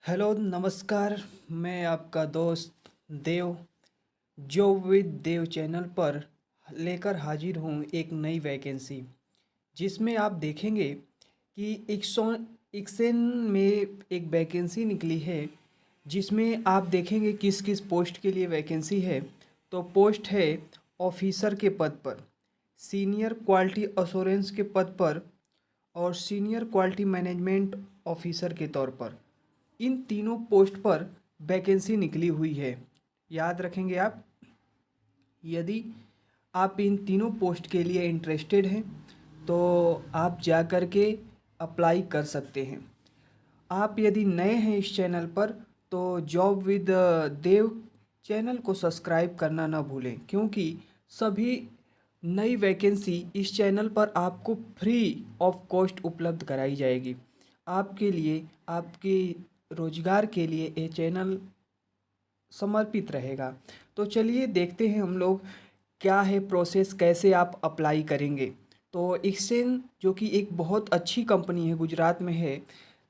Hello नमस्कार। मैं आपका दोस्त देव जॉब विद देव चैनल पर लेकर हाजिर हूँ एक नई वैकेंसी जिसमें आप देखेंगे कि एक्सेन में एक वैकेंसी निकली है जिसमें आप देखेंगे किस किस पोस्ट के लिए वैकेंसी है। तो पोस्ट है ऑफिसर के पद पर, सीनियर क्वालिटी अश्योरेंस के पद पर और सीनियर क्वालिटी मैनेजमेंट ऑफिसर के तौर पर। इन तीनों पोस्ट पर वैकेंसी निकली हुई है। याद रखेंगे आप, यदि आप इन तीनों पोस्ट के लिए इंटरेस्टेड हैं तो आप जा कर के अप्लाई कर सकते हैं। आप यदि नए हैं इस चैनल पर तो जॉब विद देव चैनल को सब्सक्राइब करना ना भूलें, क्योंकि सभी नई वैकेंसी इस चैनल पर आपको फ्री ऑफ कॉस्ट उपलब्ध कराई जाएगी। आपके लिए, आपके रोजगार के लिए ये चैनल समर्पित रहेगा। तो चलिए देखते हैं हम लोग क्या है प्रोसेस, कैसे आप अप्लाई करेंगे। तो एक्सेन जो कि एक बहुत अच्छी कंपनी है, गुजरात में है।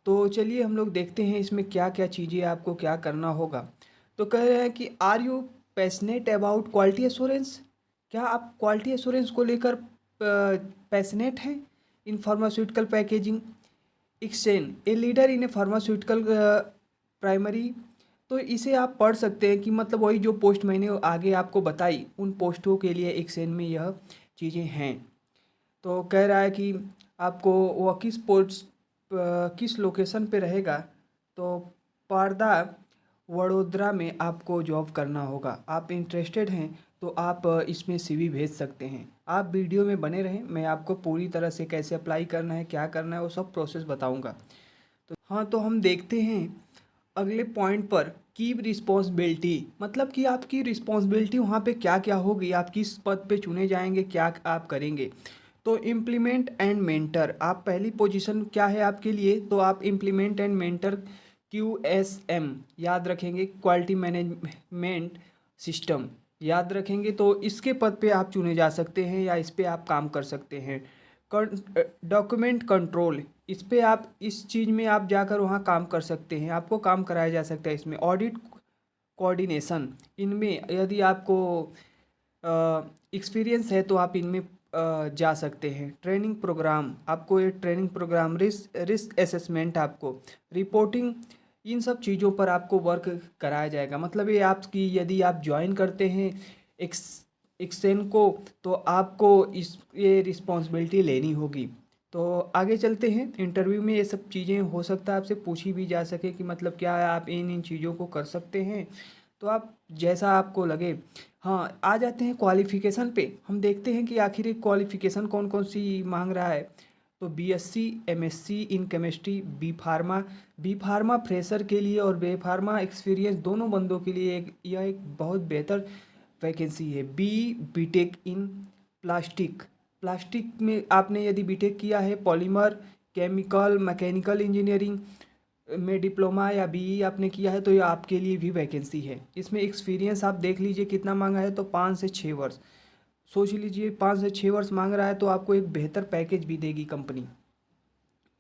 तो चलिए हम लोग देखते हैं इसमें क्या क्या चीज़ें आपको क्या करना होगा। तो कह रहे हैं कि are you passionate about quality assurance. क्या आप क्वालिटी एश्योरेंस को लेकर पैशनेट हैं इन फार्मास्यूटिकल पैकेजिंग। एक्सेन a leader in a pharmaceutical primary. तो इसे आप पढ़ सकते हैं कि मतलब वही जो पोस्ट मैंने आगे आपको बताई उन पोस्टों के लिए एक्सेन में यह चीज़ें हैं। तो कह रहा है कि आपको वह किस पोस्ट किस लोकेशन पे रहेगा। तो पारदा वडोदरा में आपको जॉब करना होगा। आप इंटरेस्टेड हैं तो आप इसमें सीवी भेज सकते हैं। आप वीडियो में बने रहें, मैं आपको पूरी तरह से कैसे अप्लाई करना है, क्या करना है, वो सब प्रोसेस बताऊंगा। तो हाँ, तो हम देखते हैं अगले पॉइंट पर। की रिस्पॉन्सिबिलिटी, मतलब कि आपकी रिस्पॉन्सिबिलिटी वहाँ पे क्या क्या होगी, आप किस पद पे चुने जाएंगे, क्या आप करेंगे। तो इम्प्लीमेंट एंड मेंटर, आप पहली पोजीशन क्या है आपके लिए, तो आप इम्प्लीमेंट एंड मेंटर QSM याद रखेंगे, क्वालिटी मैनेजमेंट सिस्टम याद रखेंगे। तो इसके पद पे आप चुने जा सकते हैं या इस पे आप काम कर सकते हैं। डॉक्यूमेंट कंट्रोल, इस पे आप, इस चीज़ में आप जाकर वहाँ काम कर सकते हैं, आपको काम कराया जा सकता है इसमें। ऑडिट कोऑर्डिनेशन, इनमें यदि आपको एक्सपीरियंस है तो आप इनमें जा सकते हैं। ट्रेनिंग प्रोग्राम, आपको ये ट्रेनिंग प्रोग्राम, रिस्क असेसमेंट, आपको रिपोर्टिंग, इन सब चीज़ों पर आपको वर्क कराया जाएगा। मतलब ये आपकी, यदि आप ज्वाइन करते हैं एक्स एक्सेन को तो आपको इस ये रिस्पॉन्सिबिलिटी लेनी होगी। तो आगे चलते हैं। इंटरव्यू में ये सब चीज़ें हो सकता है आपसे पूछी भी जा सके कि मतलब क्या आप इन इन चीज़ों को कर सकते हैं। तो आप जैसा आपको लगे। हाँ, आ जाते हैं क्वालिफ़िकेशन पे। हम देखते हैं कि आखिर ये क्वालिफ़िकेशन कौन कौन सी मांग रहा है। तो BSc MSc in chemistry, B pharma fresher के लिए और बे फार्मा एक्सपीरियंस दोनों बंदों के लिए यह एक बहुत बेहतर वैकेंसी है। बीटेक इन प्लास्टिक, प्लास्टिक में आपने यदि बीटेक किया है, पॉलीमर, केमिकल, मैकेनिकल इंजीनियरिंग में डिप्लोमा या BE आपने किया है तो ये आपके लिए भी वैकेंसी है। इसमें एक्सपीरियंस आप देख लीजिए कितना मांगा है, तो 5 से 6 वर्ष। सोच लीजिए 5 से 6 वर्ष मांग रहा है तो आपको एक बेहतर पैकेज भी देगी कंपनी।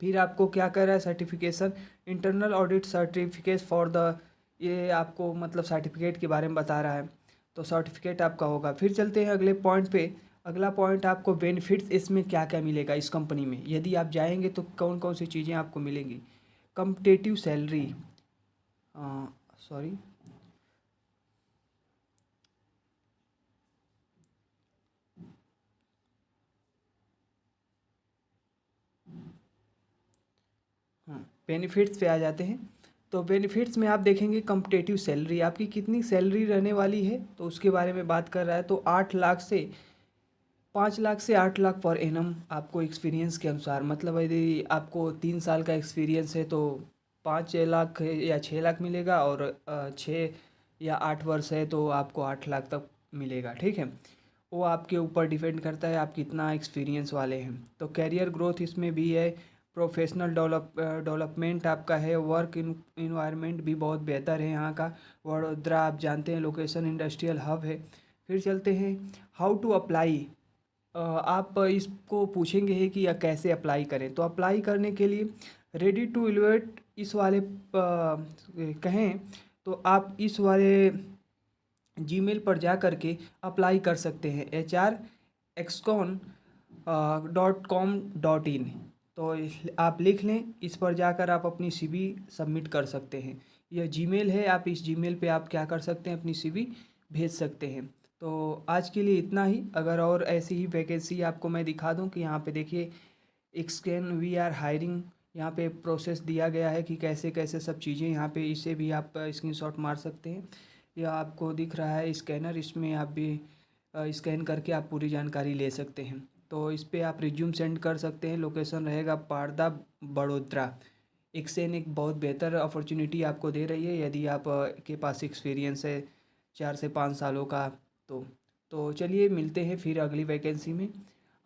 फिर आपको क्या कर रहा है, certification, internal audit certificate for the, ये आपको मतलब सर्टिफिकेट के बारे में बता रहा है। तो सर्टिफिकेट आपका होगा। फिर चलते हैं अगले पॉइंट पे। अगला पॉइंट, आपको बेनिफिट्स इसमें क्या क्या मिलेगा इस कंपनी में, यदि आप जाएंगे तो कौन कौन सी चीज़ें आपको मिलेंगी। कम्पिटेटिव सैलरी, सॉरी, हाँ, बेनिफिट्स पे आ जाते हैं। तो बेनिफिट्स में आप देखेंगे कम्पिटेटिव सैलरी, आपकी कितनी सैलरी रहने वाली है तो उसके बारे में बात कर रहा है। तो 8 लाख से 5 लाख से 8 लाख पर एनम आपको एक्सपीरियंस के अनुसार, मतलब यदि आपको 3 साल का एक्सपीरियंस है तो 5 लाख या 6 लाख मिलेगा, और 6 या 8 वर्ष है तो आपको 8 लाख तक मिलेगा। ठीक है, वो आपके ऊपर डिपेंड करता है आप कितना एक्सपीरियंस वाले हैं। तो कैरियर ग्रोथ इसमें भी है। प्रोफेशनल डेवलपमेंट आपका है। वर्क इन्वायरमेंट भी बहुत बेहतर है यहाँ का। वडोदरा आप जानते हैं लोकेशन इंडस्ट्रियल हब है। फिर चलते हैं हाउ टू अप्लाई। आप इसको पूछेंगे ही कि या कैसे अप्लाई करें। तो अप्लाई करने के लिए रेडी टू इवेलुएट इस वाले कहें तो आप इस वाले जीमेल पर जा कर के अप्लाई कर सकते हैं hrexcon.com.in। तो आप लिख लें, इस पर जाकर आप अपनी सीवी सबमिट कर सकते हैं। यह जीमेल है, आप इस जीमेल पे आप क्या कर सकते हैं, अपनी सीवी भेज सकते हैं। तो आज के लिए इतना ही। अगर और ऐसी ही वैकेंसी आपको मैं दिखा दूं कि यहाँ पे देखिए एक्सकेन वी आर हायरिंग, यहाँ पे प्रोसेस दिया गया है कि कैसे कैसे सब चीज़ें, यहाँ पे इसे भी आप स्क्रीनशॉट मार सकते हैं। यह आपको दिख रहा है स्कैनर, इसमें आप भी स्कैन करके आप पूरी जानकारी ले सकते हैं। तो इस पर आप रिज्यूम सेंड कर सकते हैं। लोकेशन रहेगा पारदा, बड़ोदरा। एक्सेन एक बहुत बेहतर अपॉर्चुनिटी आपको दे रही है यदि आप के पास एक्सपीरियंस है 4 से 5 सालों का। तो चलिए मिलते हैं फिर अगली वैकेंसी में।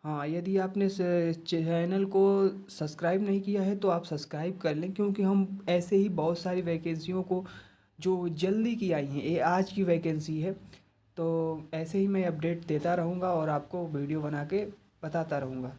हाँ, यदि आपने चैनल को सब्सक्राइब नहीं किया है तो आप सब्सक्राइब कर लें, क्योंकि हम ऐसे ही बहुत सारी वैकेंसियों को जो जल्दी की आई हैं, ये आज की वैकेंसी है, तो ऐसे ही मैं अपडेट देता रहूँगा और आपको वीडियो बना के बताता रहूँगा।